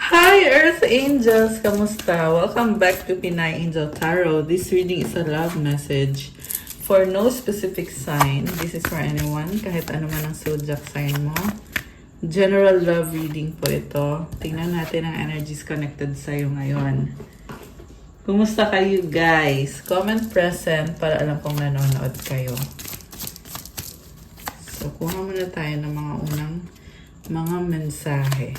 Hi Earth Angels! Kamusta? Welcome back to Pinay Angel Tarot. This reading is a love message for no specific sign. This is for anyone, kahit ano man ang zodiac sign mo. General love reading po ito. Tingnan natin ang energies connected sa'yo ngayon. Kumusta kayo guys? Comment present para alam kong nanonood kayo. So, kuha muna tayo ng mga unang mga mensahe.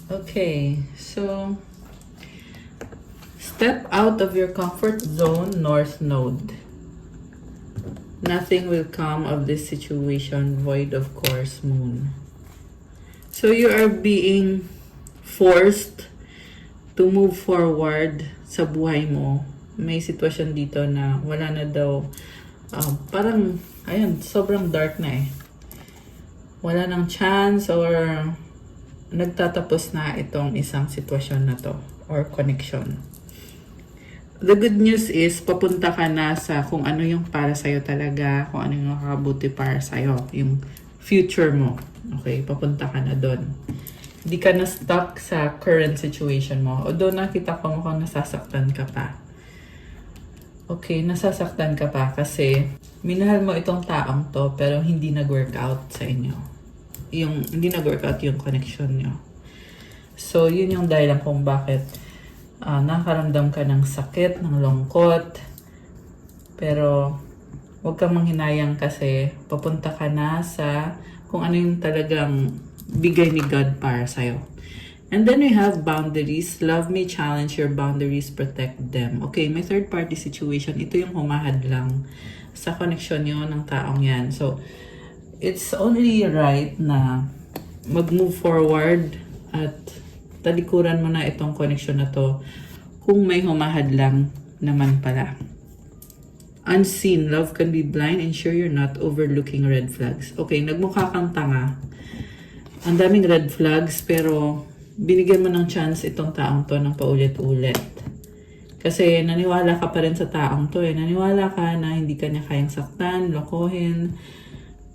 Okay, so step out of your comfort zone, North Node. Nothing will come of this situation, void of course, Moon. So you are being forced to move forward sa buhay mo. May sitwasyon dito na wala na daw, parang, ayun, sobrang dark na eh. Wala nang chance or nagtatapos na itong isang sitwasyon na to or connection. The good news is papunta ka na sa kung ano yung para sa'yo talaga, kung ano yung makakabuti para sa'yo, yung future mo. Okay, papunta ka na doon. Hindi ka na stuck sa current situation mo. Although nakita ko mukhang nasasaktan ka pa. Okay, nasasaktan ka pa kasi minahal mo itong taong to pero hindi nag-workout sa inyo. Hindi nag-workout yung connection nyo. So, yun yung dahilan kung bakit nakaramdam ka ng sakit, ng lungkot. Pero, huwag kang manghinayang kasi papunta ka na sa kung ano yung talagang bigay ni God para sa'yo. And then we have boundaries. Love me, challenge your boundaries, protect them. Okay, may third party situation. Ito yung humahad lang sa connection nyo ng taong yan. So, it's only right na mag-move forward at talikuran mo na itong connection na to kung may humahad lang naman pala. Unseen, love can be blind, ensure you're not overlooking red flags. Okay, nagmukha kang tanga. Ang daming red flags pero binigyan mo ng chance itong taong to ng paulit-ulit. Kasi naniwala ka pa rin sa taong to eh. Naniwala ka na hindi ka niya kayang saktan, lokohin.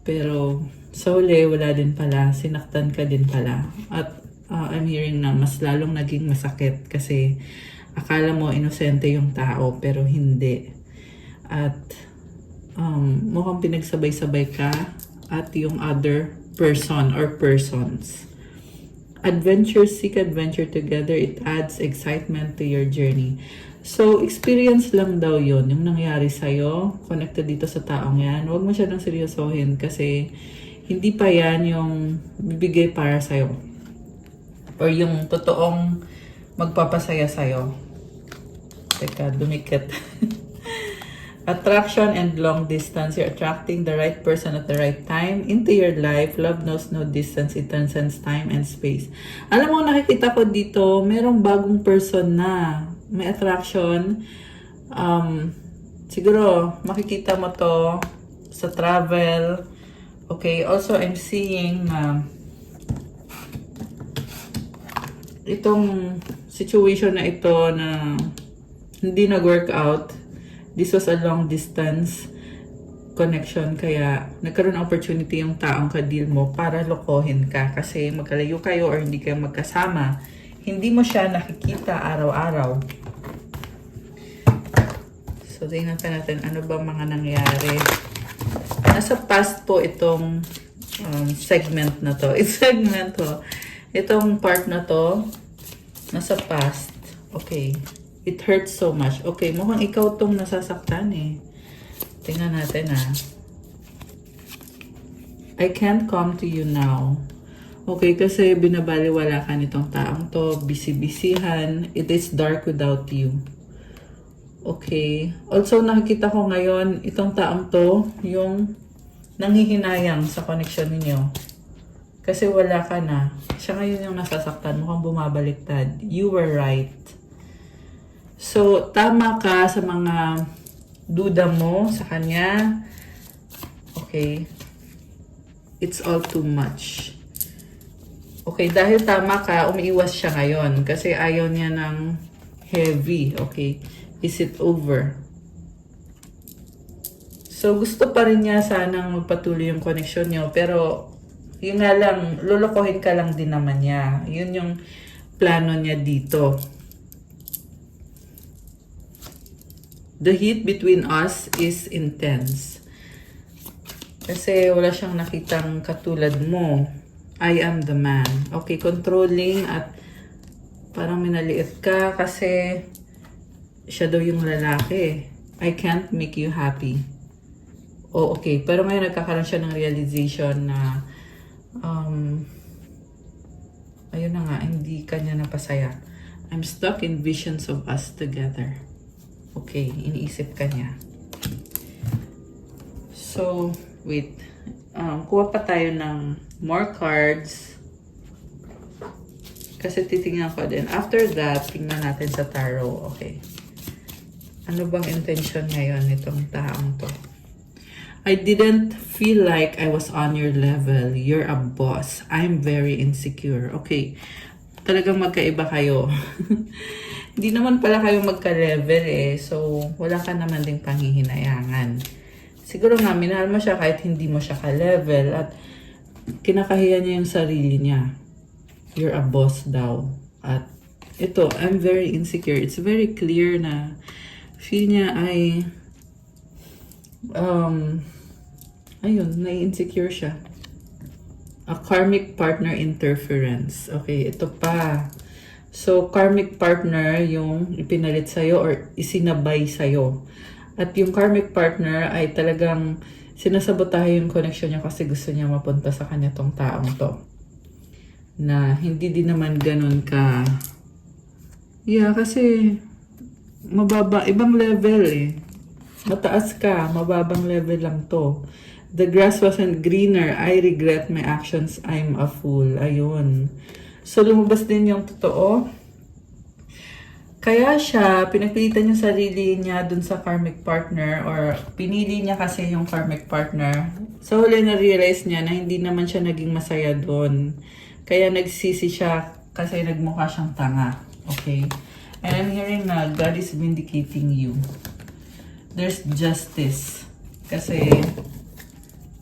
Pero sa huli, wala din pala. Sinaktan ka din pala. At I'm hearing na mas lalong naging masakit kasi akala mo inosente yung tao pero hindi. At mukhang pinagsabay-sabay ka at yung other person or persons. Adventure, seek adventure together. It adds excitement to your journey. So, experience lang daw yun, yung nangyari sa'yo, connected dito sa taong yan. Huwag mo siya nang seryosohin kasi hindi pa yan yung bibigay para sa'yo. Or yung totoong magpapasaya sa'yo. Teka, dumikit. Attraction and long distance. You're attracting the right person at the right time into your life. Love knows no distance. It transcends time and space. Alam mo, nakikita ko dito, merong bagong person na. May attraction. Siguro, makikita mo to sa travel. Okay, also I'm seeing itong situation na ito na hindi nag-workout. This was a long distance connection kaya nagkaroon ng opportunity yung taong ka-deal mo para lokohin ka kasi magkalayo kayo or hindi kayo magkasama. Hindi mo siya nakikita araw-araw. So, tingnan natin ano ba mga nangyari. Nasa past po itong segment na to. Segment to. Itong part na to, nasa past. Okay. It hurts so much. Okay, mukhang ikaw tong nasasaktan eh. Tingnan natin I can't come to you now. Okay, kasi binabaliwala ka nitong taong to. Busy-busyhan. It is dark without you. Okay. Also, nakikita ko ngayon, itong taong to, yung nanghihinayang sa connection ninyo. Kasi wala ka na. Siya ngayon yung nasasaktan. Mukhang bumabaliktad. You were right. So, tama ka sa mga duda mo sa kanya. Okay. It's all too much. Okay, dahil tama ka, umiiwas siya ngayon kasi ayaw niya ng heavy. Okay. Is it over? So, gusto pa rin niya sanang magpatuloy yung connection niyo pero Yun nga lang, lulukohin ka lang din naman niya. Yun yung plano niya dito. The heat between us is intense. Kasi wala siyang nakitang katulad mo. I am the man. Okay, controlling at parang minaliit ka kasi siya daw yung lalaki. I can't make you happy. Oh, okay. Pero ngayon nagkakaroon siya ng realization na ayun na nga, hindi kanya napasaya. I'm stuck in visions of us together. Okay, iniisip ka niya. So, wait. Kuha pa tayo ng more cards. Kasi titingnan ko din. After that, tingnan natin sa tarot. Okay. Ano bang intention ngayon nitong taong to? I didn't feel like I was on your level. You're a boss. I'm very insecure. Okay. Talagang magkaiba kayo. Hindi naman pala kayo magka-level eh. So, wala ka naman ding panghihinayangan. Siguro nga, minahal mo siya kahit hindi mo siya ka-level. At kinakahiya niya yung sarili niya. You're a boss daw. At ito, I'm very insecure. It's very clear na feel niya ay ayun, nai-insecure siya. A karmic partner interference. Okay, ito pa. So, karmic partner yung ipinalit sa'yo or isinabay sa'yo. At yung karmic partner ay talagang sinasabotahe yung connection niya kasi gusto niya mapunta sa kanya tong taong to. Na hindi din naman ganun ka. Yeah, kasi mababa, ibang level eh. Mataas ka, mababang level lang to. The grass wasn't greener. I regret my actions. I'm a fool. Ayun. So, lumabas din yung totoo. Kaya siya, pinagpilitan yung sarili niya dun sa karmic partner or pinili niya kasi yung karmic partner. So, huli na-realize niya na hindi naman siya naging masaya dun. Kaya nagsisi siya kasi nagmukha siyang tanga. Okay? And I'm hearing na God is vindicating you. There's justice. Kasi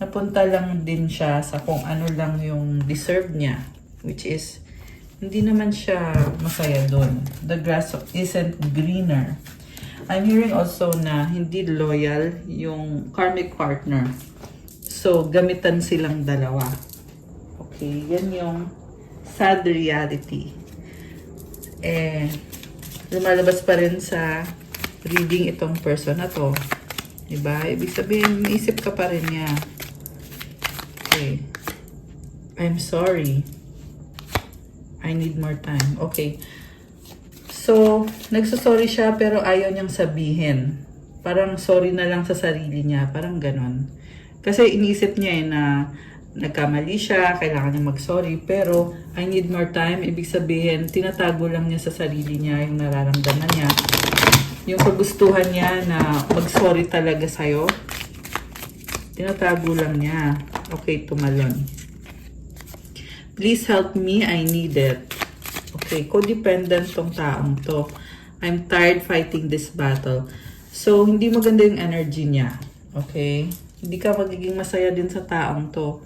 napunta lang din siya sa kung ano lang yung deserve niya. Which is, hindi naman siya masaya doon. The grass isn't greener. I'm hearing also na hindi loyal yung karmic partner. So, gamitan silang dalawa. Okay, yan yung sad reality. Lumalabas pa rin sa reading itong person na to. Diba? Ibig sabihin, naisip ka pa rin niya. Okay. I'm sorry. I need more time. Okay. So, nagsasorry siya pero ayaw niyang sabihin. Parang sorry na lang sa sarili niya. Parang ganon. Kasi iniisip niya na nagkamali siya, kailangan niya mag-sorry. Pero, I need more time. Ibig sabihin, tinatago lang niya sa sarili niya yung nararamdaman niya. Yung kagustuhan niya na mag-sorry talaga sa'yo. Tinatago lang niya. Okay, tumalon. Please help me, I need it. Okay, codependent tong taong to. I'm tired fighting this battle. So, hindi maganda yung energy niya. Okay? Hindi ka magiging masaya din sa taong to.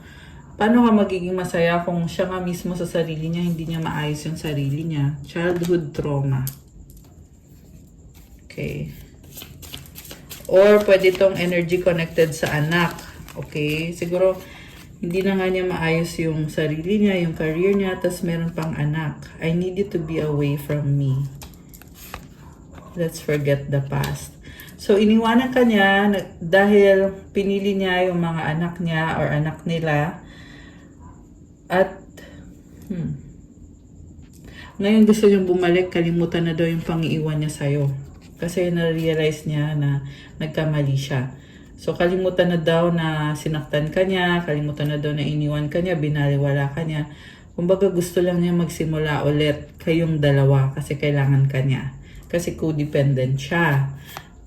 Paano ka magiging masaya kung siya nga mismo sa sarili niya, hindi niya maayos yung sarili niya? Childhood trauma. Okay. Or pwede itong energy connected sa anak. Okay? Siguro, hindi na nga niya maayos yung sarili niya, yung career niya, tapos meron pang anak. I need you to be away from me. Let's forget the past. So, iniwanan ka niya dahil pinili niya yung mga anak niya or anak nila. At, ngayon gusto niyang bumalik, kalimutan na daw yung pang-iwan niya sa'yo. Kasi na-realize niya na nagkamali siya. So, kalimutan na daw na sinaktan ka niya, kalimutan na daw na iniwan ka niya, binaliwala ka niya. Kumbaga gusto lang niya magsimula ulit kayong dalawa kasi kailangan ka niya. Kasi codependent siya.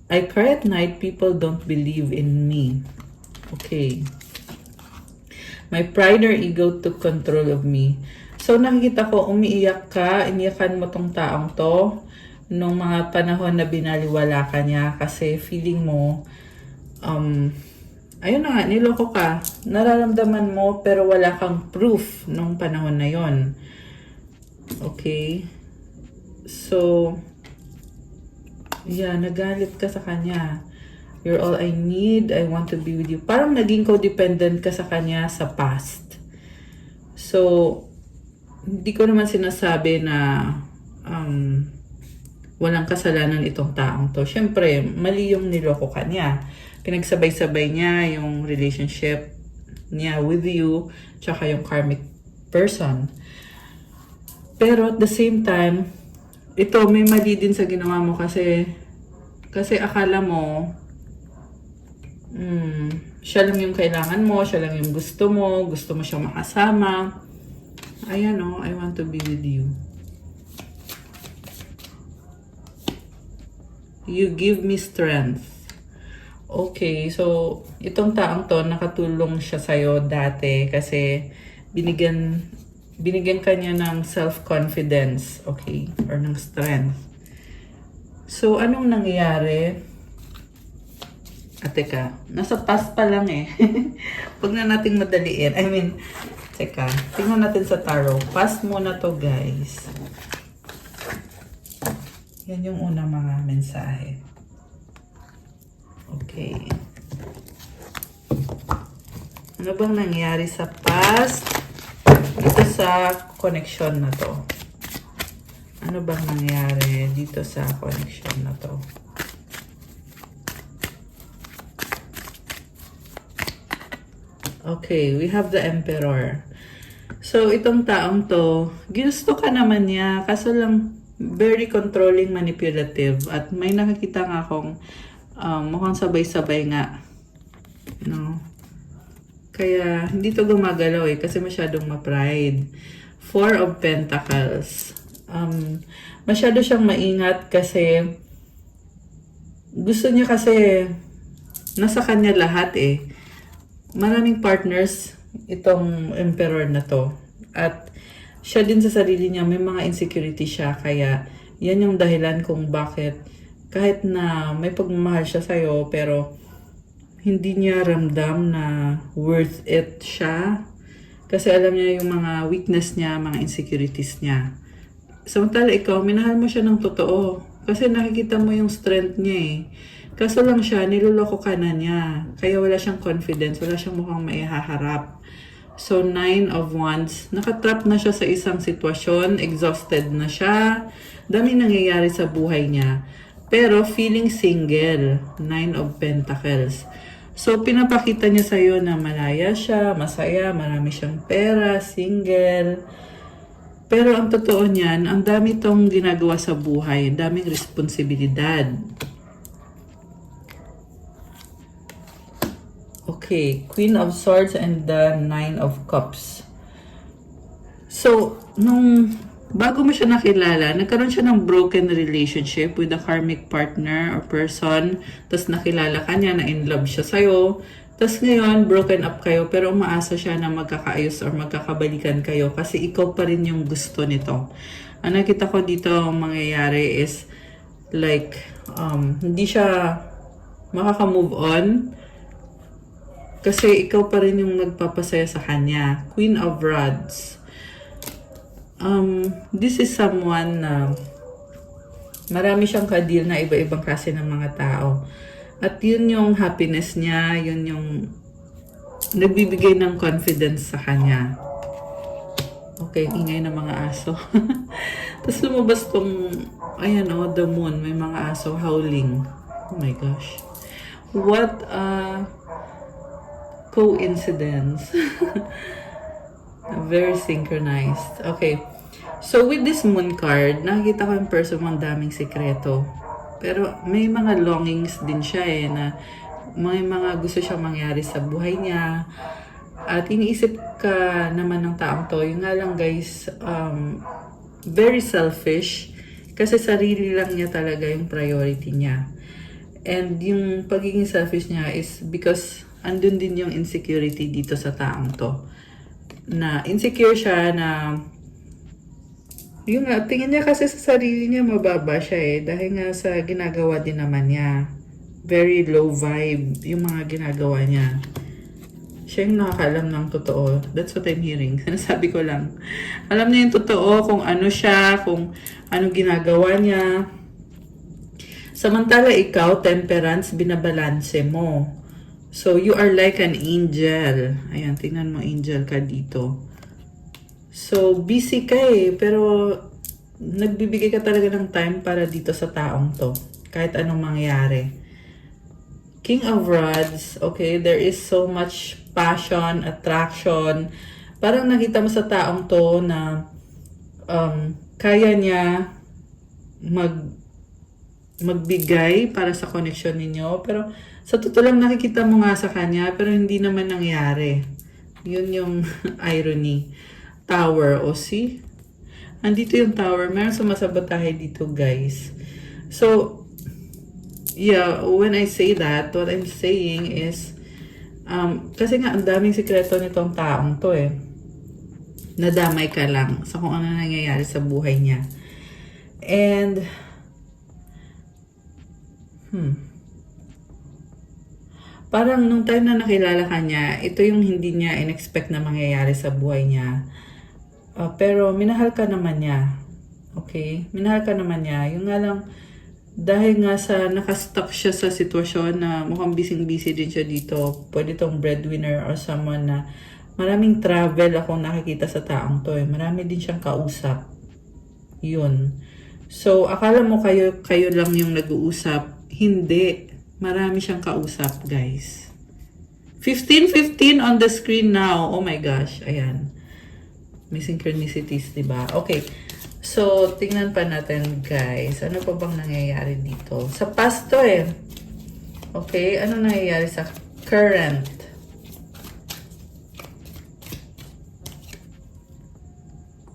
I cry at night, people don't believe in me. Okay. My pride or ego took control of me. So, nakikita ko, umiiyak ka, iniyakan mo tong taong to nung mga panahon na binaliwala ka niya kasi feeling mo, Ayun na nga, niloko ka. Nararamdaman mo pero wala kang proof nung panahon na yon. Okay? So, yeah, nagalit ka sa kanya. You're all I need. I want to be with you. Parang naging codependent ka sa kanya sa past. So, hindi ko naman sinasabi na walang kasalanan itong taong to. Siyempre, mali yung niloko ka niya. Pinagsabay-sabay niya yung relationship niya with you, tsaka yung karmic person. Pero at the same time, ito may mali din sa ginawa mo kasi akala mo siya lang yung kailangan mo, siya lang yung gusto mo siyang makasama. Ayan o, I want to be with you. You give me strength. Okay, so itong taong to, nakatulong siya sa'yo dati kasi binigyan ka niya ng self-confidence, okay, or ng strength. So, anong nangyayari? Teka, nasa past pa lang eh. Huwag na nating madaliin. I mean, teka, tingnan natin sa tarot. Past muna to, guys. Yan yung unang mga mensahe. Okay. Ano bang nangyari sa past dito sa connection na to? Ano bang nangyari dito sa connection na to? Okay, we have the Emperor. So, itong taong to, ginusto ka naman niya, kaso lang very controlling, manipulative. At may nakakita nga akong mukhang sabay-sabay nga. No? Kaya, hindi to gumagalaw eh, kasi masyadong ma-pride. Four of Pentacles. Masyado siyang maingat kasi gusto niya kasi nasa kanya lahat eh. Maraming partners itong Emperor na to. At siya din sa sarili niya, may mga insecurity siya. Kaya, yan yung dahilan kung bakit kahit na may pagmamahal siya sa'yo, pero hindi niya ramdam na worth it siya. Kasi alam niya yung mga weakness niya, mga insecurities niya. Samantala ikaw, minahal mo siya ng totoo. Kasi nakikita mo yung strength niya eh. Kaso lang siya, niloloko ka na niya. Kaya wala siyang confidence, wala siyang mukhang maihaharap. So, 9 of Wands, nakatrap na siya sa isang sitwasyon, exhausted na siya, dami nangyayari sa buhay niya. Pero, feeling single, 9 of Pentacles. So, pinapakita niya sa'yo na malaya siya, masaya, marami siyang pera, single. Pero, ang totoo niyan, ang dami tong ginagawa sa buhay, daming responsibilidad. Okay, Queen of Swords and the Nine of Cups. So, bago mo siya nakilala, nagkaroon siya ng broken relationship with a karmic partner or person. Tapos nakilala ka niya, na in love siya sa'yo. Tapos ngayon, broken up kayo, pero umaasa siya na magkakaayos or magkakabalikan kayo kasi ikaw pa rin yung gusto nito. Ang nakita ko dito mangyayari is like, hindi siya makaka-move on. Kasi ikaw pa rin yung nagpapasaya sa kanya. Queen of Rods. This is someone na marami siyang ka-deal na iba-ibang klase ng mga tao. At yun yung happiness niya, yun yung nagbibigay ng confidence sa kanya. Okay, ingay ng mga aso. Tapos lumabas tong, ayan oh, the moon, may mga aso howling. Oh my gosh. What coincidence. Very synchronized. Okay. So, with this moon card, nakikita ko yung person mo ang daming sekreto. Pero, may mga longings din siya eh, na may mga gusto siyang mangyari sa buhay niya. At iniisip ka naman ng taong to, yung nga lang guys, very selfish. Kasi sarili lang niya talaga yung priority niya. And yung pagiging selfish niya is because andun din yung insecurity dito sa taong to. Na insecure siya na yung tingin niya kasi sa sarili niya mababa siya eh. Dahil nga sa ginagawa din naman niya. very low vibe yung mga ginagawa niya. Siya yung nakakaalam ng totoo. That's what I'm hearing. Sinasabi ko lang. Alam niya yung totoo, kung ano siya, kung anong ginagawa niya. Samantala ikaw, temperance, binabalanse mo. So, you are like an angel. Ayan, tingnan mo, angel ka dito. So, busy ka eh, pero nagbibigay ka talaga ng time para dito sa taong to. Kahit anong mangyari. King of Rods, okay, there is so much passion, attraction. Parang nakita mo sa taong to na kaya niya magbigay para sa connection ninyo. Pero sa totoo lang nakikita mo nga sa kanya, pero hindi naman nangyari. Yun yung irony. Tower, o see? Andito yung tower. Meron sumasabotahe dito, guys. So, yeah, when I say that, what I'm saying is, kasi nga, ang daming sikreto nitong taong to eh. Nadamay ka lang sa kung ano nangyayari sa buhay niya. And, parang nung time na nakilala ka niya, ito yung hindi niya in-expect na mangyayari sa buhay niya. Pero, minahal ka naman niya. Okay? Minahal ka naman niya. Yung nga lang, dahil nga sa nakastuck siya sa sitwasyon na mukhang busy din siya dito, pwede tong breadwinner or someone na maraming travel akong nakikita sa taong to eh. Marami din siyang kausap. Yun. So, akala mo kayo lang yung nag-uusap. Hindi. Marami siyang kausap, guys. 15 on the screen now. Oh my gosh. Ayan. May synchronicities, diba? Okay. So, tingnan pa natin, guys. Ano pa bang nangyayari dito? Sa past to eh. Okay? Ano nangyayari sa current?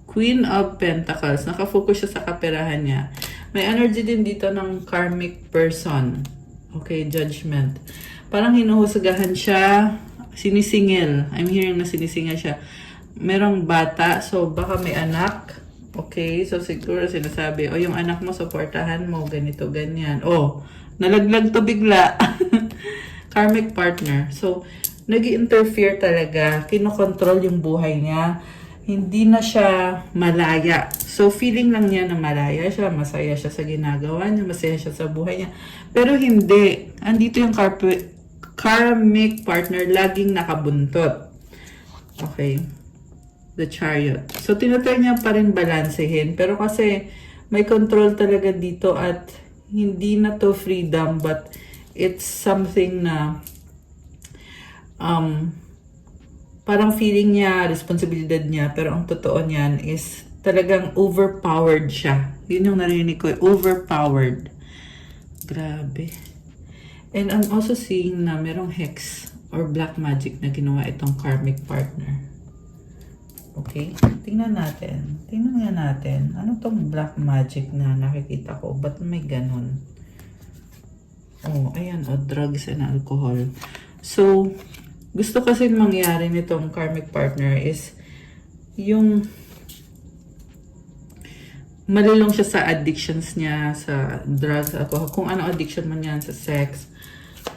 Queen of Pentacles. Nakafocus siya sa kaperahan niya. May energy din dito ng karmic person. Okay? Judgment. Parang hinuhusgahan siya. Sinisingil. I'm hearing na sinisingil siya. Merong bata. So, baka may anak. Okay, so siguro sinasabi, yung anak mo, supportahan mo, ganito, ganyan. Nalaglag to bigla. Karmic partner. So, nag-interfere talaga. Kinokontrol yung buhay niya. Hindi na siya malaya. So, feeling lang niya na malaya siya, masaya siya sa ginagawa niya, masaya siya sa buhay niya. Pero hindi. Andito yung karmic partner, laging nakabuntot. Okay. The Chariot. So, tinatry niya pa rin balansehin. Pero kasi, may control talaga dito at hindi na to freedom but it's something na parang feeling niya, responsibilidad niya. Pero ang totoo niyan is talagang overpowered siya. Yun yung narinig ko. Overpowered. Grabe. And I'm also seeing na merong hex or black magic na ginawa itong karmic partner. Okay? Tingnan natin. Tingnan nga natin. Ano tong black magic na nakikita ko? Ba't may ganun? Ayan. Drugs and alcohol. So, gusto kasi mangyari nitong karmic partner is yung malilong siya sa addictions niya, sa drugs, alcohol, kung ano addiction man yan, sa sex.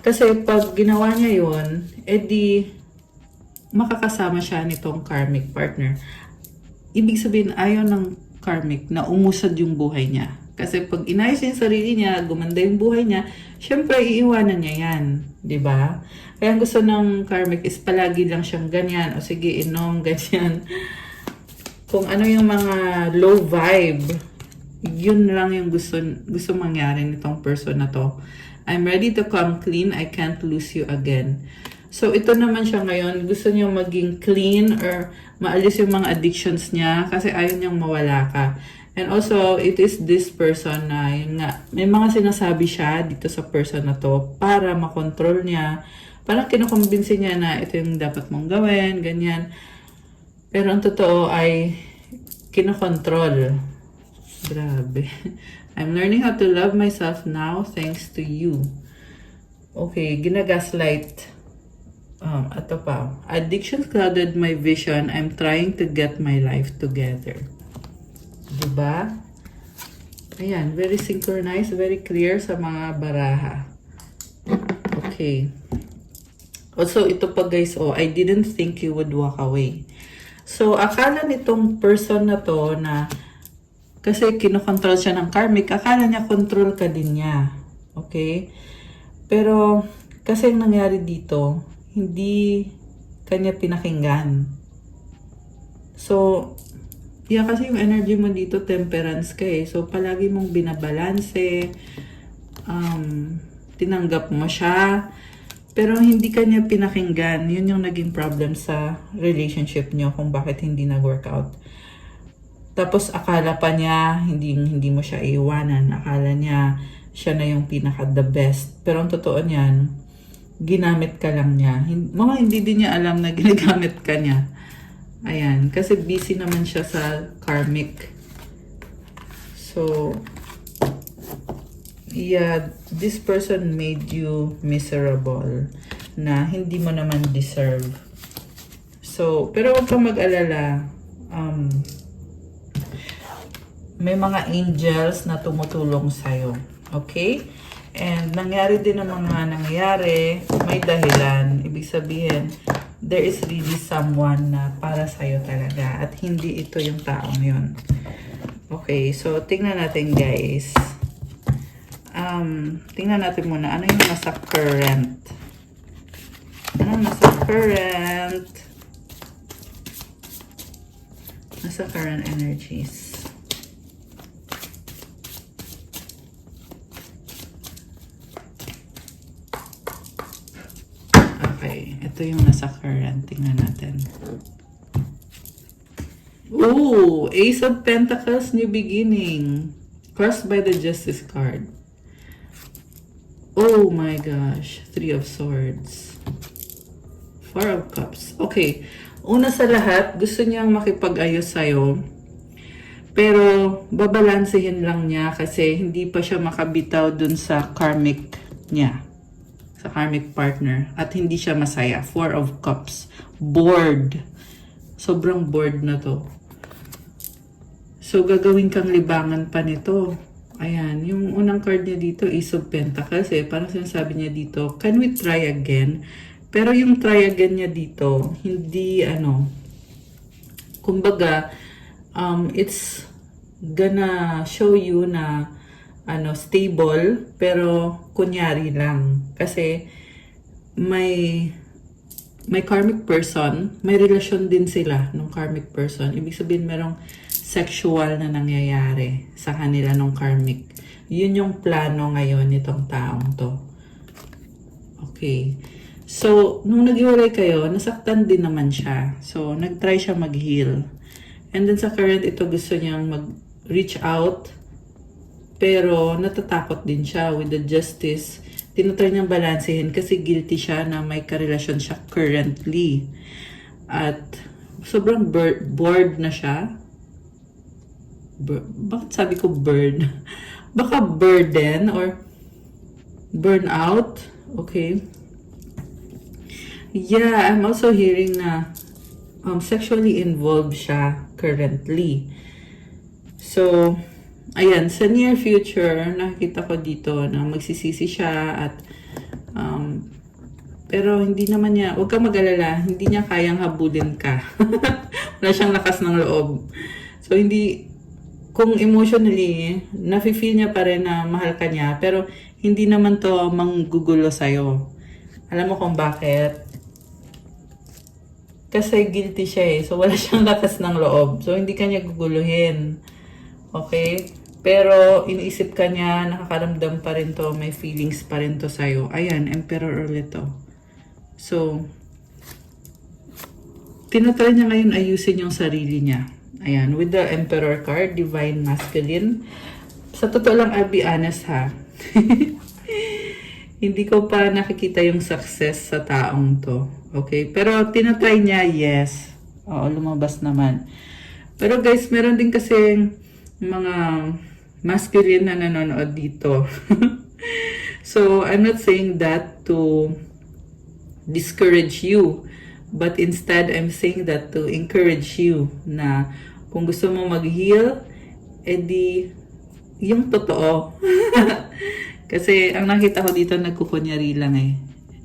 Kasi pag ginawa niya yun, edi makakasama siya nitong karmic partner. Ibig sabihin, ayaw ng karmic na umusad yung buhay niya. Kasi pag inayos niya yung sarili niya, gumanda yung buhay niya, syempre iiwanan niya yan. Diba? Kaya ang gusto ng karmic is palagi lang siyang ganyan. O sige, inom, ganyan. Kung ano yung mga low vibe, yun lang yung gusto mangyari nitong person na to. I'm ready to come clean. I can't lose you again. So, ito naman siya ngayon. Gusto niyo maging clean or maalis yung mga addictions niya kasi ayaw niyang mawala ka. And also, it is this person na, yun nga, may mga sinasabi siya dito sa person na to para makontrol niya. Parang kinukumbinsi niya na ito yung dapat mong gawin, ganyan. Pero ang totoo ay kinokontrol. Grabe. I'm learning how to love myself now thanks to you. Okay, ginagaslight. Ito pa. Addiction clouded my vision. I'm trying to get my life together. Diba? Ayan, very synchronized, very clear sa mga baraha. Okay. Also, ito pa guys, I didn't think you would walk away. So, akala nitong person na to na kasi kinokontrol siya ng karmic, akala niya control ka din niya. Okay? Pero, kasi ang nangyari dito, hindi kanya pinakinggan. So, kasi yung energy mo dito, temperance ka eh. So, palagi mong binabalanse, tinanggap mo siya, pero hindi kanya pinakinggan. Yun yung naging problem sa relationship nyo kung bakit hindi nag-workout. Tapos akala pa niya hindi mo siya iiwanan. Akala niya siya na yung pinaka the best. Pero ang totoo niyan, ginamit ka lang niya. Mga hindi din niya alam na ginagamit ka niya. Ayan, kasi busy naman siya sa karmic. So, yeah, this person made you miserable na hindi mo naman deserve. So, pero huwag kang mag-alala. May mga angels na tumutulong sa'yo. Okay? And nangyari din ang mga nangyari, may dahilan. Ibig sabihin, there is really someone na para sa'yo talaga. At hindi ito yung taong yun. Okay, so tingnan natin guys. Tingnan natin muna, ano yung nasa current? Ano nasa current? Nasa current energies. Okay, ito yung nasa current. Tingnan natin. Ooh, Ace of Pentacles, new beginning. Crossed by the Justice card. Oh my gosh. Three of Swords. Four of Cups. Okay. Una sa lahat, gusto niyang makipag-ayos sa'yo. Pero, babalansehin lang niya kasi hindi pa siya makabitaw dun sa karmic niya. Sa karmic partner. At hindi siya masaya. Four of Cups. Bored. Sobrang bored na to. So, gagawin kang libangan pa nito. Ayan, yung unang card niya dito, Ace of Pentacles eh. Parang sinasabi niya dito, can we try again? Pero yung try again niya dito, hindi kumbaga, it's gonna show you na stable, pero kunyari lang. Kasi may karmic person, may relasyon din sila ng karmic person. Ibig sabihin merong sexual na nangyayari sa kanila ng karmic. Yun yung plano ngayon nitong taong to. Okay. So, nung naghiwalay kayo, nasaktan din naman siya. So, nag-try siya mag-heal. And then sa current, ito gusto niyang mag-reach out. Pero, natatakot din siya with the justice. Tinatry niyang balansehin kasi guilty siya na may karelasyon siya currently. At, sobrang bored na siya. Bakit sabi ko bird? Baka burden or burnout. Okay. Yeah, I'm also hearing na sexually involved siya currently. So, ayan, sa near future, nakikita ko dito na magsisisi siya at pero hindi naman niya, huwag kang mag-alala, hindi niya kayang habulin ka. Wala siyang lakas ng loob. So, kung emotionally, nafe-feel niya pa rin na mahal ka niya, pero hindi naman to manggugulo sa'yo. Alam mo kung bakit? Kasi guilty siya eh. So, wala siyang lakas ng loob. So, hindi ka niya guguluhin. Okay? Pero, iniisip ka niya, nakakaramdam pa rin to, may feelings pa rin to sa'yo. Ayan, Emperor ulit to. So, tinatry niya ngayon ayusin yung sarili niya. Ayan, with the Emperor card, Divine Masculine. Sa totoo lang, I'll be honest ha. Hindi ko pa nakikita yung success sa taong to. Okay? Pero tinatry niya, yes. Oo, lumabas naman. Pero guys, meron din kasi mga masculine na nanonood dito. So, I'm not saying that to discourage you. But instead, I'm saying that to encourage you na kung gusto mo mag-heal, edi yung totoo. Kasi ang nakita ko dito, nagkukunyari lang eh.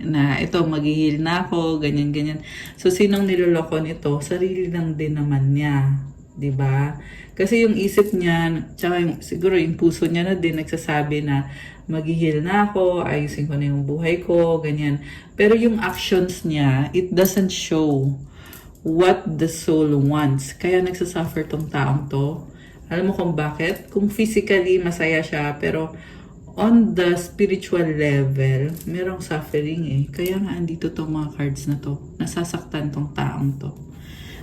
na ito, maghihil na ako, ganyan-ganyan. So, sinong niloloko nito? Sarili lang din naman niya. 'Di ba? Kasi yung isip niya, tsaka siguro yung puso niya na din nagsasabi na maghihil na ako, ayusin ko na yung buhay ko, ganyan. Pero yung actions niya, it doesn't show what the soul wants. Kaya nagsasuffer tong taong to. Alam mo kung bakit? Kung physically masaya siya, pero on the spiritual level, merong suffering eh. Kaya nga andito tong mga cards na to. Nasasaktan tong taong to.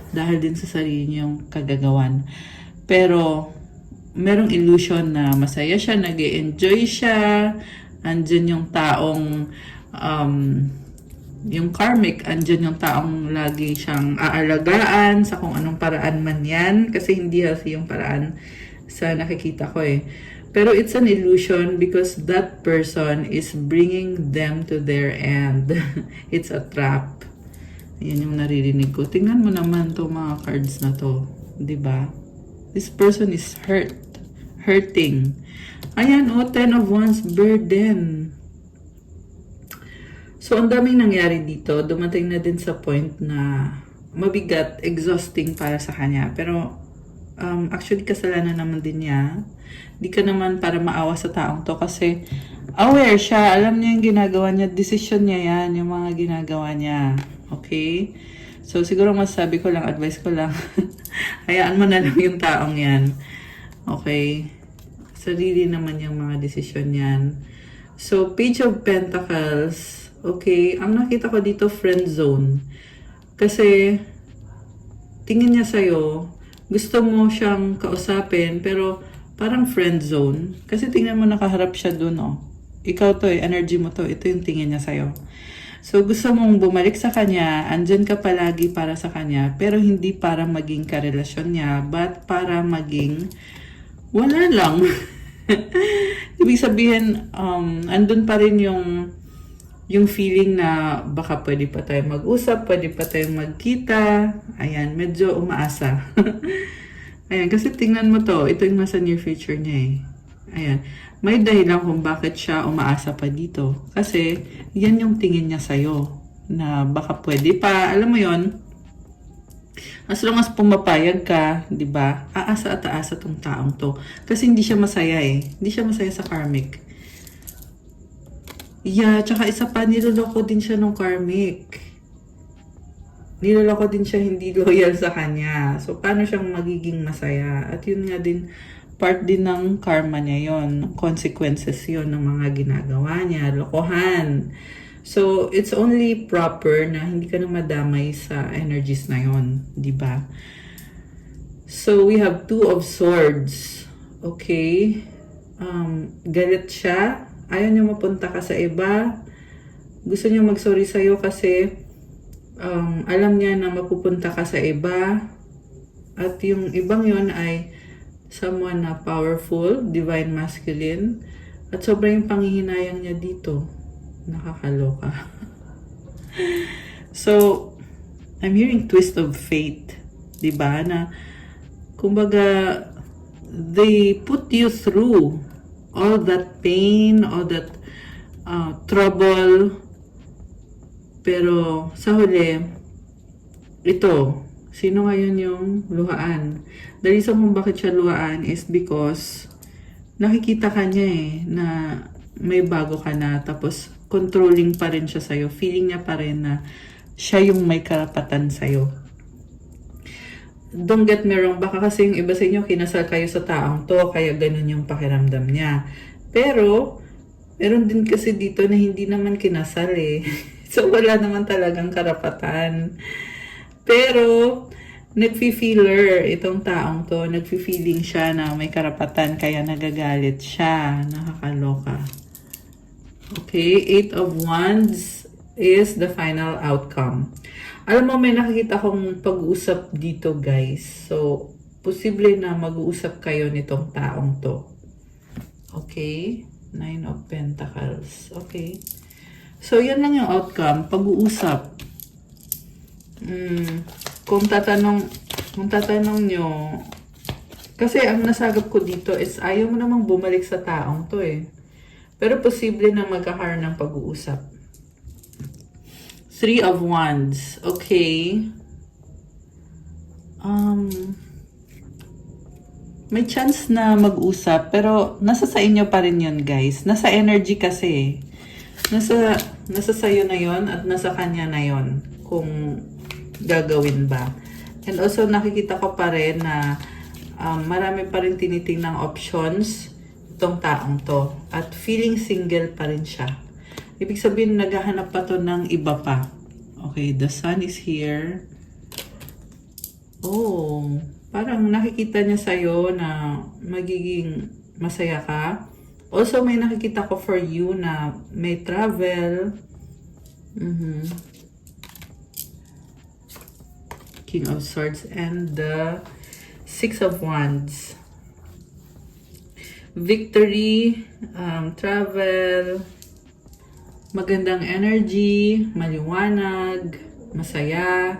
Dahil din sa sarili niyang kagagawan. Pero, merong illusion na masaya siya, nag-enjoy siya, andyan yung taong, yung karmic, andyan yung taong lagi siyang aalagaan sa kung anong paraan man yan, kasi hindi healthy yung paraan sa nakikita ko eh. Pero it's an illusion because that person is bringing them to their end. It's a trap. Yan yung naririnig ko. Tingnan mo naman to mga cards na to. 'Di ba? This person is hurting. Ayan, oh, 10 of Wands, burden. So, ang daming nangyari dito. Dumating na din sa point na mabigat, exhausting para sa kanya. Pero, actually, kasalanan naman din niya. Di ka naman para maawa sa taong to kasi aware siya. Alam niya yung ginagawa niya. Decision niya yan, yung mga ginagawa niya. Okay? So, siguro masasabi ko lang, advice ko lang. Hayaan mo na lang yung taong yan. Okay? Sarili naman yung mga desisyon yan. So, Page of Pentacles. Okay? Ang nakita ko dito, friend zone. Kasi, tingin niya sa'yo, gusto mo siyang kausapin, pero parang friend zone. Kasi tingnan mo, nakaharap siya dun, oh. Ikaw to, energy mo to. Ito yung tingin niya sa'yo. So, gusto mong bumalik sa kanya, andyan ka palagi para sa kanya, pero hindi para maging karelasyon niya, but para maging wala lang. Ibig sabihin, andun pa rin yung feeling na baka pwede pa tayo mag-usap, pwede pa tayo magkita. Ayan, medyo umaasa. Ayan, kasi tingnan mo to, ito yung nasa near future niya eh. Ayan. May dahilan kung bakit siya umaasa pa dito. Kasi, yan yung tingin niya sa'yo. Na baka pwede pa. Alam mo yon, as long as pumapayag ka, di ba? Aasa at aasa tong taong to. Kasi hindi siya masaya eh. Hindi siya masaya sa karmic. Yeah, tsaka isa pa, niloloko din siya ng karmic. Niloloko din siya hindi loyal sa kanya. So, paano siyang magiging masaya? At yun nga din, part din ng karma niya yon, consequences yon ng mga ginagawa niya, lokohan. So, it's only proper na hindi ka na madamay sa energies na yon, di ba? So, we have 2 of Swords. Okay? Galit siya. Ayaw niya mapunta ka sa iba. Gusto niya mag-sorry sa'yo kasi alam niya na mapupunta ka sa iba. At yung ibang yon ay someone na powerful, divine masculine, at sobrang yung panghihinayang niya dito. Nakakaloka. So, I'm hearing twist of fate. Diba? Na, kumbaga, they put you through all that pain, all that trouble. Pero, sa huli, ito, sino ngayon yung luhaan? The reason kung bakit siya luhaan is because nakikita ka niya eh, na may bago ka na, tapos controlling pa rin siya sa'yo. Feeling niya pa rin na siya yung may karapatan sa'yo. Don't get me wrong, baka kasi yung iba sa inyo, kinasal kayo sa taong to, kaya ganun yung pakiramdam niya. Pero, meron din kasi dito na hindi naman kinasal eh. So, wala naman talagang karapatan. Pero, nagfi-feeler itong taong to, nagfi-feeling siya na may karapatan kaya nagagalit siya. Nakakaloka. Okay, 8 of Wands is the final outcome. Alam mo, may nakikita akong pag-uusap dito, guys. So, posible na mag-uusap kayo nitong taong to. Okay, 9 of Pentacles. Okay. So, yan lang yung outcome. Pag-uusap. Kung tatanong nyo, kasi ang nasagap ko dito is ayaw mo namang bumalik sa taong to eh. Pero posible na magkakaroon ng pag-uusap. Three of Wands. Okay. May chance na mag-usap, pero nasa sa inyo pa rin yun, guys. Nasa energy kasi. Nasa sayo na yon at nasa kanya na yon kung gagawin ba. And also, nakikita ko pa rin na marami pa rin tinitingnang options itong taong to. At feeling single pa rin siya. Ibig sabihin, naghahanap pa to ng iba pa. Okay, the sun is here. Oh, parang nakikita niya sa'yo na magiging masaya ka. Also, may nakikita ko for you na may travel. King of Swords and the Six of Wands. Victory, travel, magandang energy, maliwanag, masaya.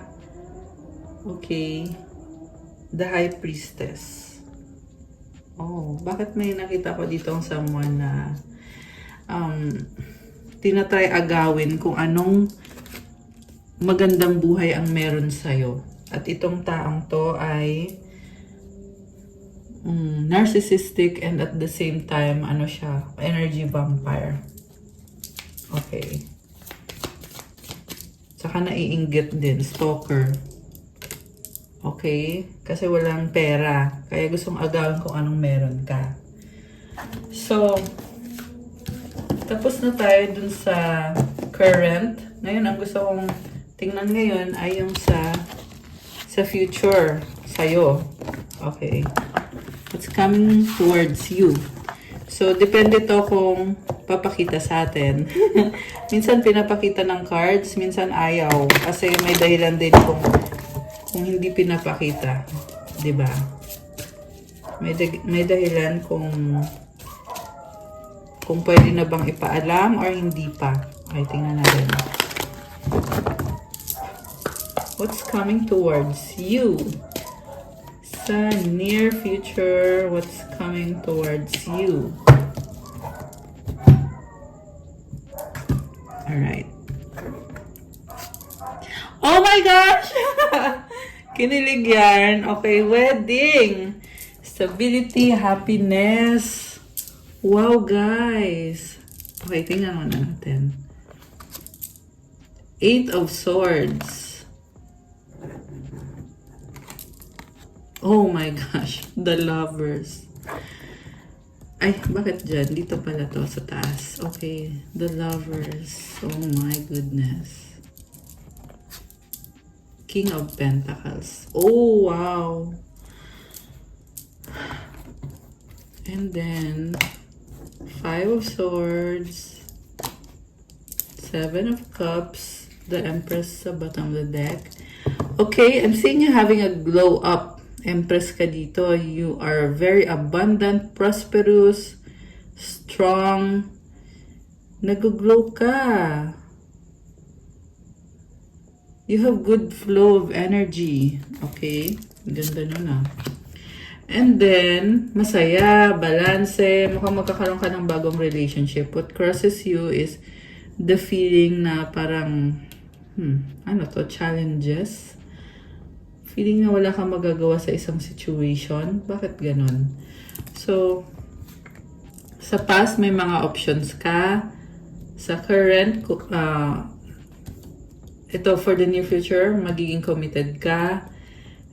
Okay. The High Priestess. Oh, bakit may nakita ko dito ang someone na tinatry agawin kung anong magandang buhay ang meron sa'yo. At itong taong to ay narcissistic and at the same time, ano siya, energy vampire. Okay. Tsaka naiinggit din, stalker. Okay? Kasi walang pera. Kaya gustong agawin kung anong meron ka. So, tapos na tayo dun sa current. Ngayon, ang gusto kong tingnan ngayon ay yung sa future sa'yo. Okay. What's coming towards you. So, depende to kung papakita sa atin. Minsan pinapakita ng cards, minsan ayaw. Kasi may dahilan din kung hindi pinapakita, 'di ba? May dahilan kung pwede na bang ipaalam or hindi pa. Ay, tingnan natin. What's coming towards you? Sa near future, what's coming towards you? Alright. Oh my gosh! Kinilig yan. Okay, wedding. Stability, happiness. Wow, guys. Okay, tingnan muna natin. Eight of Swords. Oh my gosh. The Lovers. Ay, bakit dyan? Dito pala to sa taas. Okay, the Lovers. Oh my goodness. King of Pentacles. Oh, wow. And then, Five of Swords, Seven of Cups, the Empress sa bottom of the deck. Okay, I'm seeing you having a glow up. Empress ka dito. You are very abundant, prosperous, strong. Nag-glow ka. You have good flow of energy. Okay? Ganda nun ah. And then, masaya, balanse, mukhang magkakaroon ka ng bagong relationship. What crosses you is the feeling na parang, challenges. Feeling na wala kang magagawa sa isang situation. Bakit ganun? So, sa past, may mga options ka. Sa current, ito, for the near future, magiging committed ka.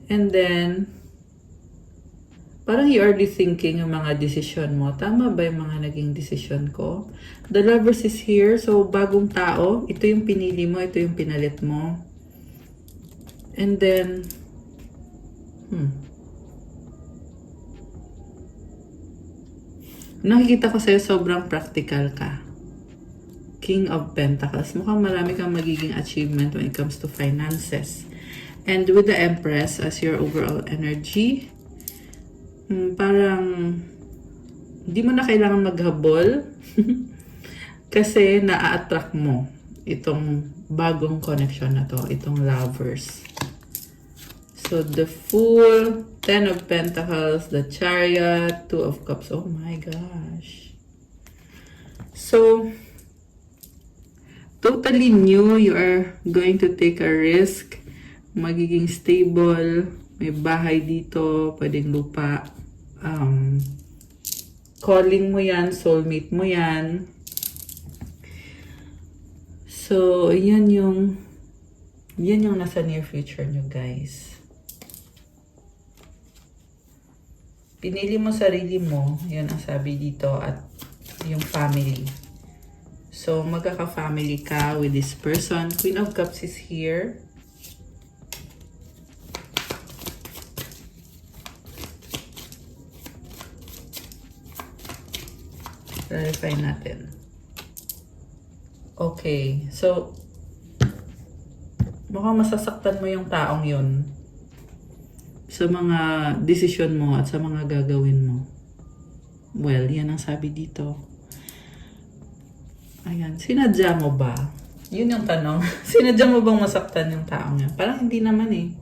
And then, parang you are rethinking yung mga decision mo. Tama ba yung mga naging decision ko? The Lovers is here. So, bagong tao. Ito yung pinili mo. Ito yung pinalit mo. And then, nakikita ko sa'yo sobrang practical ka. King of Pentacles. Mukhang marami kang magiging achievement when it comes to finances. And with the Empress as your overall energy, parang hindi mo na kailangan maghabol kasi na-attract mo itong bagong connection na to, itong Lovers. So, the Fool, Ten of Pentacles, the Chariot, Two of Cups. Oh my gosh. So, totally new. You are going to take a risk. Magiging stable. May bahay dito. Pwedeng lupa. Calling mo yan. Soulmate mo yan. So, yan yung nasa near future nyo, guys. Pinili mo sarili mo, yan ang sabi dito, at yung family. So, magkaka-family ka with this person. Queen of Cups is here. Clarify natin. Okay, so, mukhang masasaktan mo yung taong yun sa mga desisyon mo at sa mga gagawin mo. Well, yan ang sabi dito. Ayan, sinadya mo ba? Yun yung tanong. Sinadya mo bang masaktan yung taong yan? Parang hindi naman eh.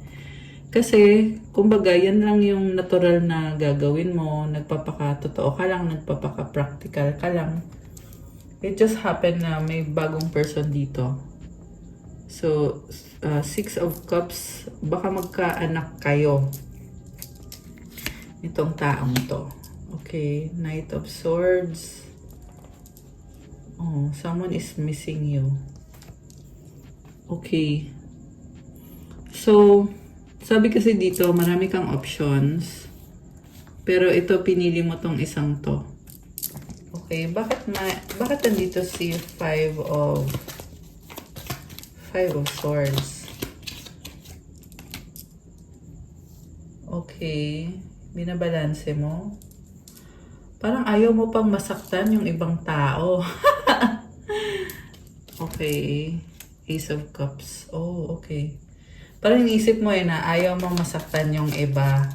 Kasi, kumbaga, yan lang yung natural na gagawin mo. Nagpapaka-totoo ka lang, nagpapaka-practical ka lang. It just happened na may bagong person dito. So, Six of Cups, baka magkaanak kayo. Itong taong to. Okay, Knight of Swords. Oh, someone is missing you. Okay. So, sabi kasi dito, marami kang options. Pero ito, pinili mo tong isang to. Okay, bakit nandito si Five of Swords? Okay, binabalanse mo. Parang ayaw mo pang masaktan yung ibang tao. Okay, Ace of Cups. Oh, okay. Parang inisip mo na ayaw mong masaktan yung iba.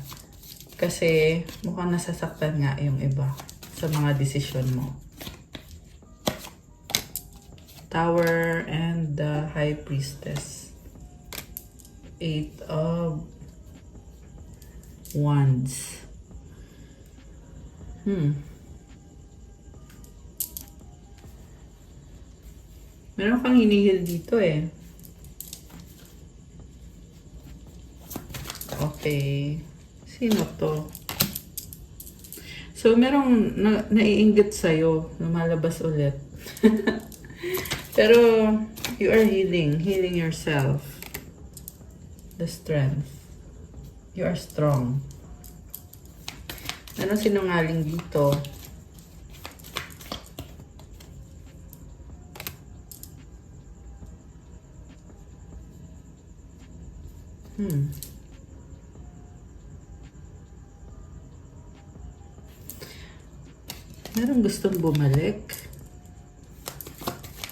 Kasi mukhang nasasaktan nga yung iba sa mga desisyon mo. Tower and the High Priestess. Eight of Wands. Meron kang hinihil dito eh. Okay. Sino to? So, merong naiinggit sa'yo. Lumalabas ulit. Pero, you are healing yourself. The strength. You are strong. Ano sinungaling dito? Merong gustong bumalik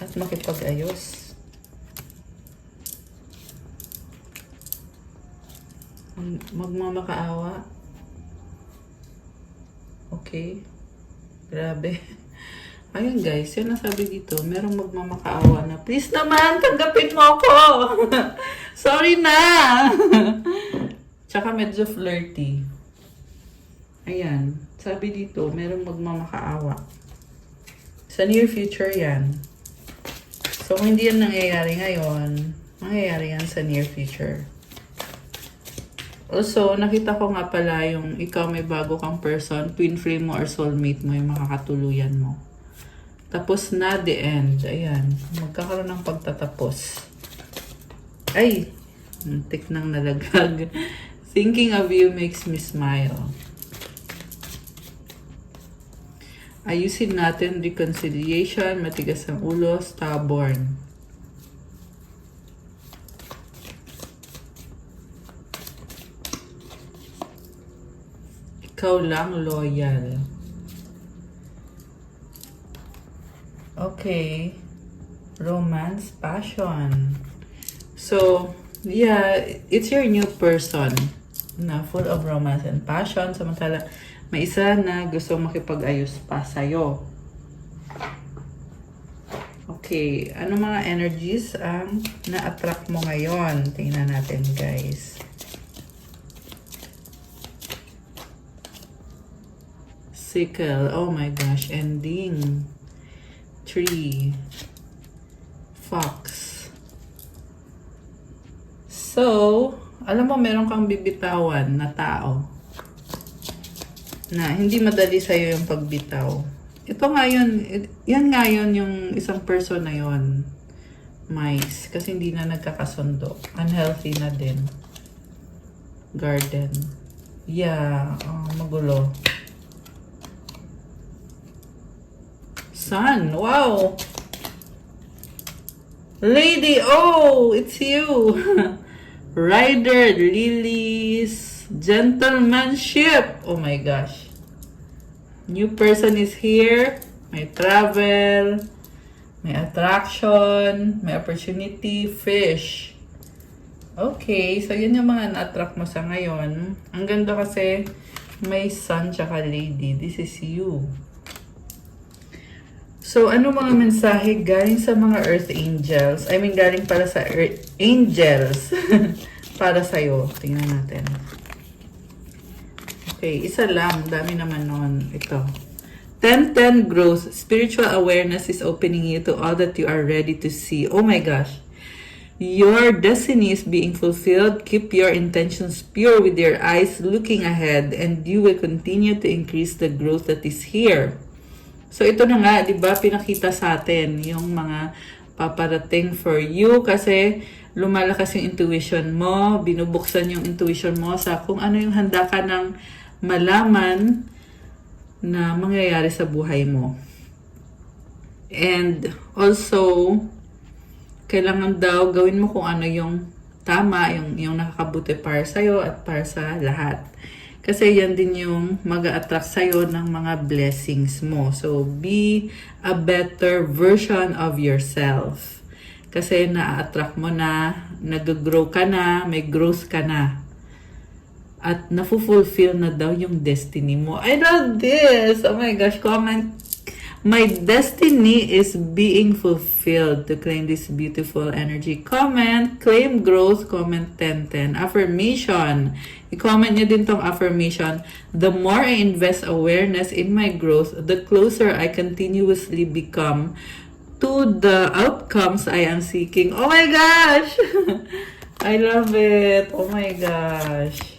at makipag-ayos. Magmamakaawa. Okay. Grabe. Ayun guys, yun ang sabi dito. Merong magmamakaawa na, please naman, tanggapin mo ako. Sorry na. Tsaka medyo flirty. Ayan. Sabi dito, merong magmamakaawa. Sa near future yan. So, kung hindi yan nangyayari ngayon, mangyayari yan sa near future. Also, nakita ko nga pala yung ikaw may bago kang person, twin flame mo or soulmate mo yung makakatuluyan mo. Tapos na the end. Ayan. Magkakaroon ng pagtatapos. Ay! Muntik nang nalagag. Thinking of you makes me smile. Ayusin natin, reconciliation, matigas ang ulo, stubborn. Ikaw lang loyal. Okay. Romance, passion. So, yeah, it's your new person na full of romance and passion. Samantala, may isa na gusto makipag-ayos pa sa'yo. Okay, ano mga energies ang na-attract mo ngayon? Tingnan natin, guys. Sickle. Oh my gosh, ending. 3. Fox. So, alam mo, meron kang bibitawan na tao na hindi madali sa'yo yung pagbitaw. Ito nga yun, yan nga yun yung isang person na yun. Mice. Kasi hindi na nagkakasundo. Unhealthy na din. Garden. Yeah, magulo. Sun. Wow! Lady, oh! It's you! Rider, lilies, gentlemanship. Oh my gosh. New person is here. May travel. May attraction. May opportunity. Fish. Okay. So, yun yung mga na-attract mo sa ngayon. Ang ganda kasi may sun tsaka lady. This is you. So, ano mga mensahe galing sa mga earth angels? I mean, galing para sa earth angels. Para sa'yo. Tingnan natin. Okay, isa lang. Dami naman nun. Ito. 10-10 growth. Spiritual awareness is opening you to all that you are ready to see. Oh my gosh. Your destiny is being fulfilled. Keep your intentions pure with your eyes looking ahead, and you will continue to increase the growth that is here. So, ito na nga, di ba, pinakita sa atin yung mga paparating for you kasi lumalakas yung intuition mo, binubuksan yung intuition mo sa kung ano yung handa ka ng malaman na mangyayari sa buhay mo. And also, kailangan daw gawin mo kung ano yung tama, yung nakakabuti para sa'yo at para sa lahat. Kasi yan din yung mag-a-attract sa'yo ng mga blessings mo. So, be a better version of yourself. Kasi na-attract mo na, nag-grow ka na, may growth ka na. At na-fulfill na daw yung destiny mo. I love this! Oh my gosh, comment. My destiny is being fulfilled. To claim this beautiful energy. Comment, claim growth, comment 10-10. Affirmation. I-comment nyo din tong affirmation. The more I invest awareness in my growth, the closer I continuously become to the outcomes I am seeking. Oh my gosh! I love it. Oh my gosh.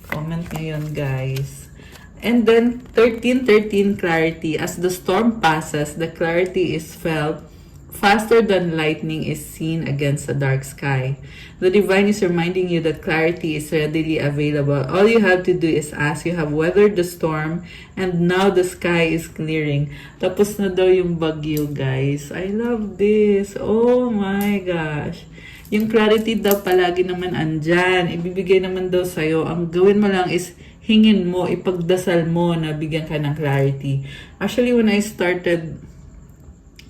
Comment ngayon, guys. And then, 13-13 clarity. As the storm passes, the clarity is felt faster than lightning is seen against a dark sky. The divine is reminding you that clarity is readily available. All you have to do is ask. You have weathered the storm and now the sky is clearing. Tapos na daw yung bagyo, guys. I love this. Oh my gosh. Yung clarity daw palagi naman andyan. Ibibigay naman daw sa'yo. Ang gawin mo lang is hingin mo, ipagdasal mo na bigyan ka ng clarity. Actually, when I started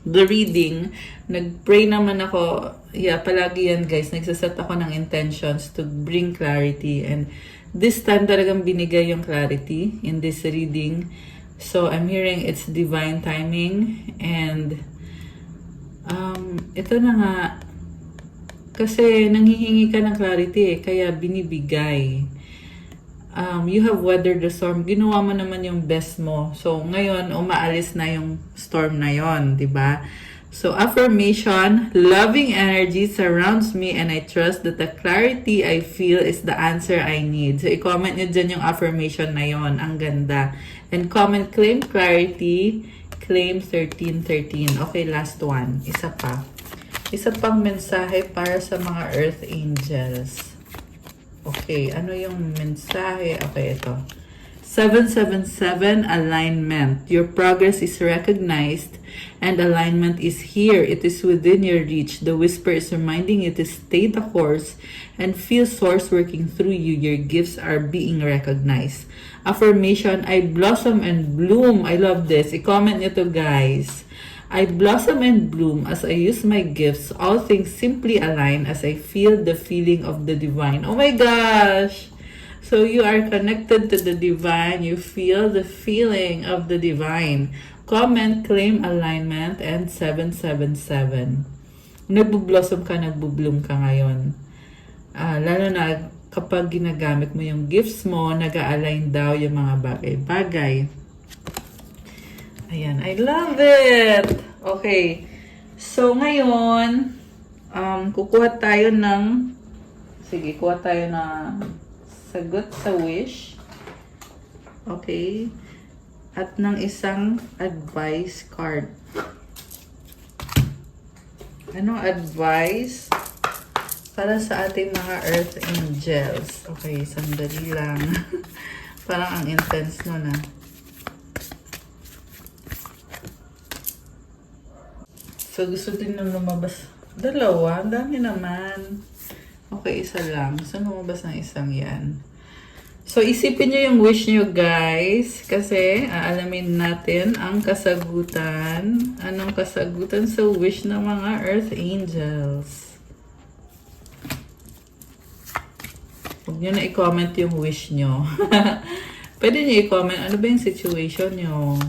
the reading, nag-pray naman ako. Yeah, palagi yan, guys. Nagsaset ako ng intentions to bring clarity. And this time talagang binigay yung clarity in this reading. So, I'm hearing it's divine timing. And, ito na nga. Kasi nanghihingi ka ng clarity kaya binibigay. You have weathered the storm. Ginawa mo naman yung best mo. So, ngayon, umaalis na yung storm na yon, di ba? So, affirmation, loving energy surrounds me and I trust that the clarity I feel is the answer I need. So, i-comment nyo dyan yung affirmation na yon. Ang ganda. And comment, claim clarity, claim 13-13. Okay, last one. Isa pa. Isa pang mensahe para sa mga earth angels. Okay, ano yung mensahe? Okay, ito. 777 alignment. Your progress is recognized and alignment is here. It is within your reach. The whisper is reminding you to stay the course and feel source working through you. Your gifts are being recognized. Affirmation, I blossom and bloom. I love this. I-comment nyo to, guys. I blossom and bloom as I use my gifts. All things simply align as I feel the feeling of the divine. Oh my gosh! So you are connected to the divine. You feel the feeling of the divine. Comment, claim alignment, and 777. Nagbo-blossom ka, nagbo-bloom ka ngayon. Lalo na kapag ginagamit mo yung gifts mo, nag-a-align daw yung mga bagay-bagay. Ayan, I love it! Okay. So, ngayon, kukuha tayo ng, sige, kuha tayo ng sagot sa wish. Okay. At ng isang advice card. Anong advice para sa ating mga Earth Angels? Okay, sandali lang. Parang ang intense nun ah. So, gusto din nang lumabas. Dalawa, ang dami naman. Okay, isa lang. So, lumabas ng isang yan. So, isipin nyo yung wish nyo, guys. Kasi, aalamin natin ang kasagutan. Anong kasagutan sa wish ng mga Earth Angels? Huwag nyo na i-comment yung wish nyo. Pwede nyo i-comment, ano ba yung situation nyo?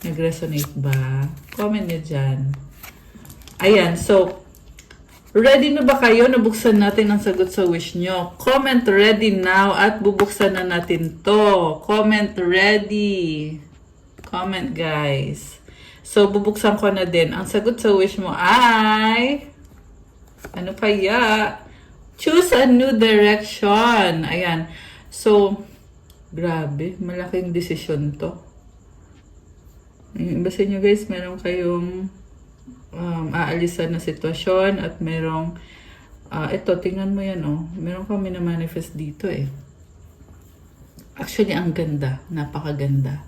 Nag-resonate ba? Comment nyo dyan. Ayan, so, ready na ba kayo? Nabuksan natin ang sagot sa wish nyo. Comment ready now at bubuksan na natin to. Comment ready. Comment, guys. So, bubuksan ko na din. Ang sagot sa wish mo ay... Ano kaya? Choose a new direction. Ayan. So, grabe. Malaking desisyon to. Basta nyo guys, meron kayong aalisan na sitwasyon at merong ito, tingnan mo yan oh. Meron kami na manifest dito eh. Actually, ang ganda. Napakaganda.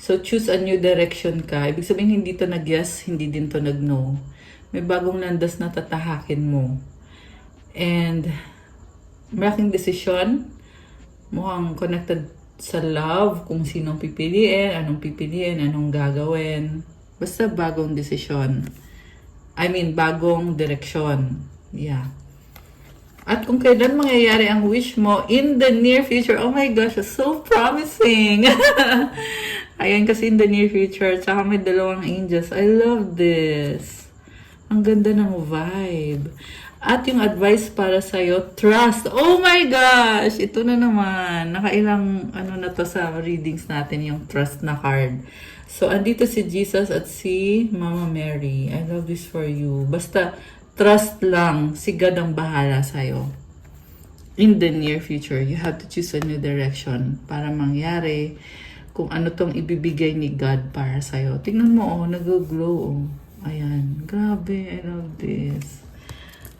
So, choose a new direction ka. Ibig sabihin, hindi to nag-yes, hindi din to nag-no. May bagong landas na tatahakin mo. And, malaking desisyon. Mukhang connected sa love, kung sinong pipiliin, anong gagawin. Basta bagong desisyon. I mean, bagong direksyon. Yeah. At kung kailan mangyayari ang wish mo in the near future, oh my gosh, it's so promising. Ayan kasi in the near future, tsaka may dalawang angels. I love this. Ang ganda ng vibe. At yung advice para sa'yo, trust. Oh my gosh! Ito na naman. Nakailang na to sa readings natin, yung trust na card. So, andito si Jesus at si Mama Mary. I love this for you. Basta, trust lang. Si God ang bahala sa'yo. In the near future, you have to choose a new direction para mangyari kung ano tong ibibigay ni God para sa'yo. Tingnan mo, oh, nag-glow, oh. Ayan. Grabe, I love this.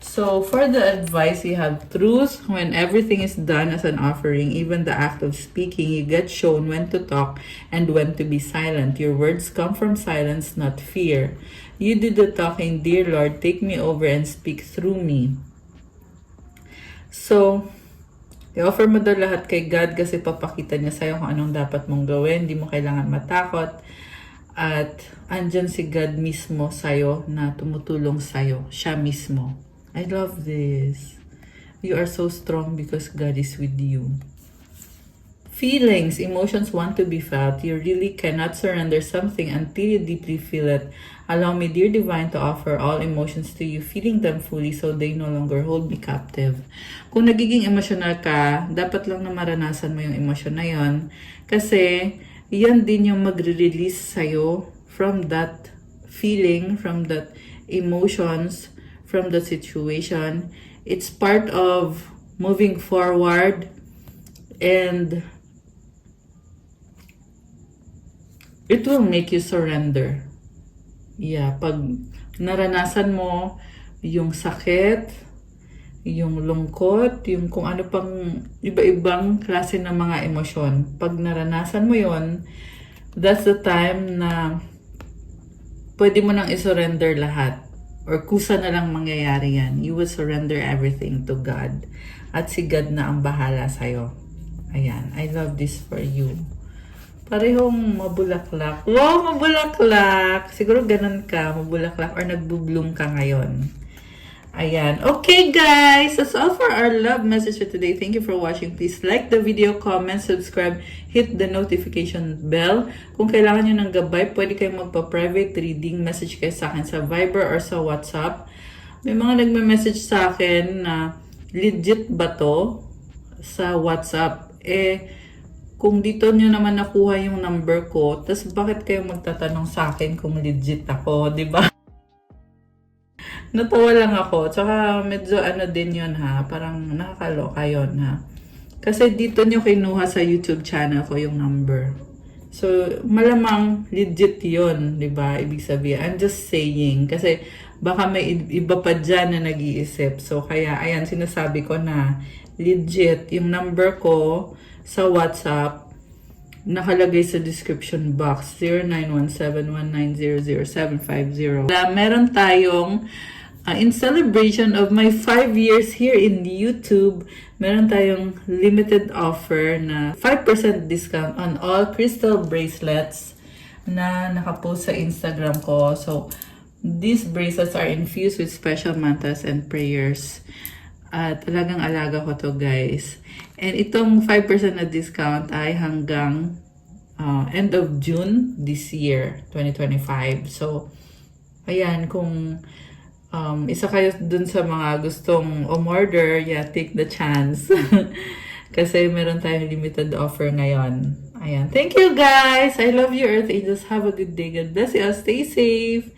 So, for the advice, you have truth. When everything is done as an offering, even the act of speaking, you get shown when to talk and when to be silent. Your words come from silence, not fear. You do the talking, dear Lord, take me over and speak through me. So, i-offer mo daw lahat kay God kasi papakita niya sa'yo kung anong dapat mong gawin. Hindi mo kailangan matakot. At andyan si God mismo sa'yo na tumutulong sa'yo. Siya mismo. I love this. You are so strong because God is with you. Feelings, emotions want to be felt. You really cannot surrender something until you deeply feel it. Allow me, dear Divine, to offer all emotions to you, feeling them fully so they no longer hold me captive. Kung nagiging emotional ka, dapat lang na maranasan mo yung emosyon na yon. Kasi, yan din yung magre-release sa'yo from that feeling, from that emotions, from the situation. It's part of moving forward and it will make you surrender. Yeah, pag naranasan mo yung sakit, yung lungkot, yung kung ano pang iba-ibang klase ng mga emosyon. Pag naranasan mo yon, that's the time na pwede mo nang isurrender lahat. Or kusa na lang mangyayari yan. You will surrender everything to God. At si God na ang bahala sa'yo. Ayan. I love this for you. Parehong mabulaklak. Wow, mabulaklak! Siguro ganun ka, mabulaklak or nagbo-bloom ka ngayon. Ayan. Okay, guys. That's all for our love message for today. Thank you for watching. Please like the video, comment, subscribe, hit the notification bell. Kung kailangan nyo ng gabay, pwede kayong magpa-private reading. Message kayo sa akin sa Viber or sa WhatsApp. May mga nagme-message sa akin na legit ba to sa WhatsApp? kung dito nyo naman nakuha yung number ko, tas bakit kayo magtatanong sa akin kung legit ako, di ba? Natawa lang ako. Tsaka medyo ano din yun ha. Parang nakakaloka yun ha. Kasi dito nyo kinuha sa YouTube channel ko yung number. So, malamang legit yun, di ba? Ibig sabihin, I'm just saying. Kasi baka may iba pa dyan na nag-iisip. So, kaya, ayan, sinasabi ko na legit. Yung number ko sa WhatsApp, nakalagay sa description box, 091719000750. Meron tayong, in celebration of my 5 years here in YouTube, meron tayong limited offer na 5% discount on all crystal bracelets na nakapost sa Instagram ko. So, these bracelets are infused with special mantras and prayers. Talagang alaga ko to, guys. And itong 5% na discount ay hanggang end of June this year, 2025. So, ayan, kung isa kayo dun sa mga gustong umorder, yeah, take the chance. Kasi meron tayong limited offer ngayon. Ayan. Thank you, guys! I love you, Earth Angels. Have a good day. God bless you all. Stay safe.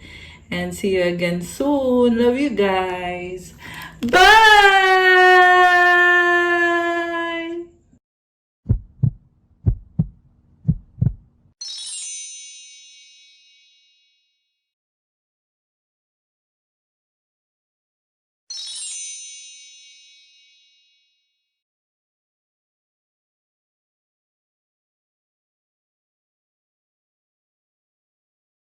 And see you again soon. Love you, guys. Bye!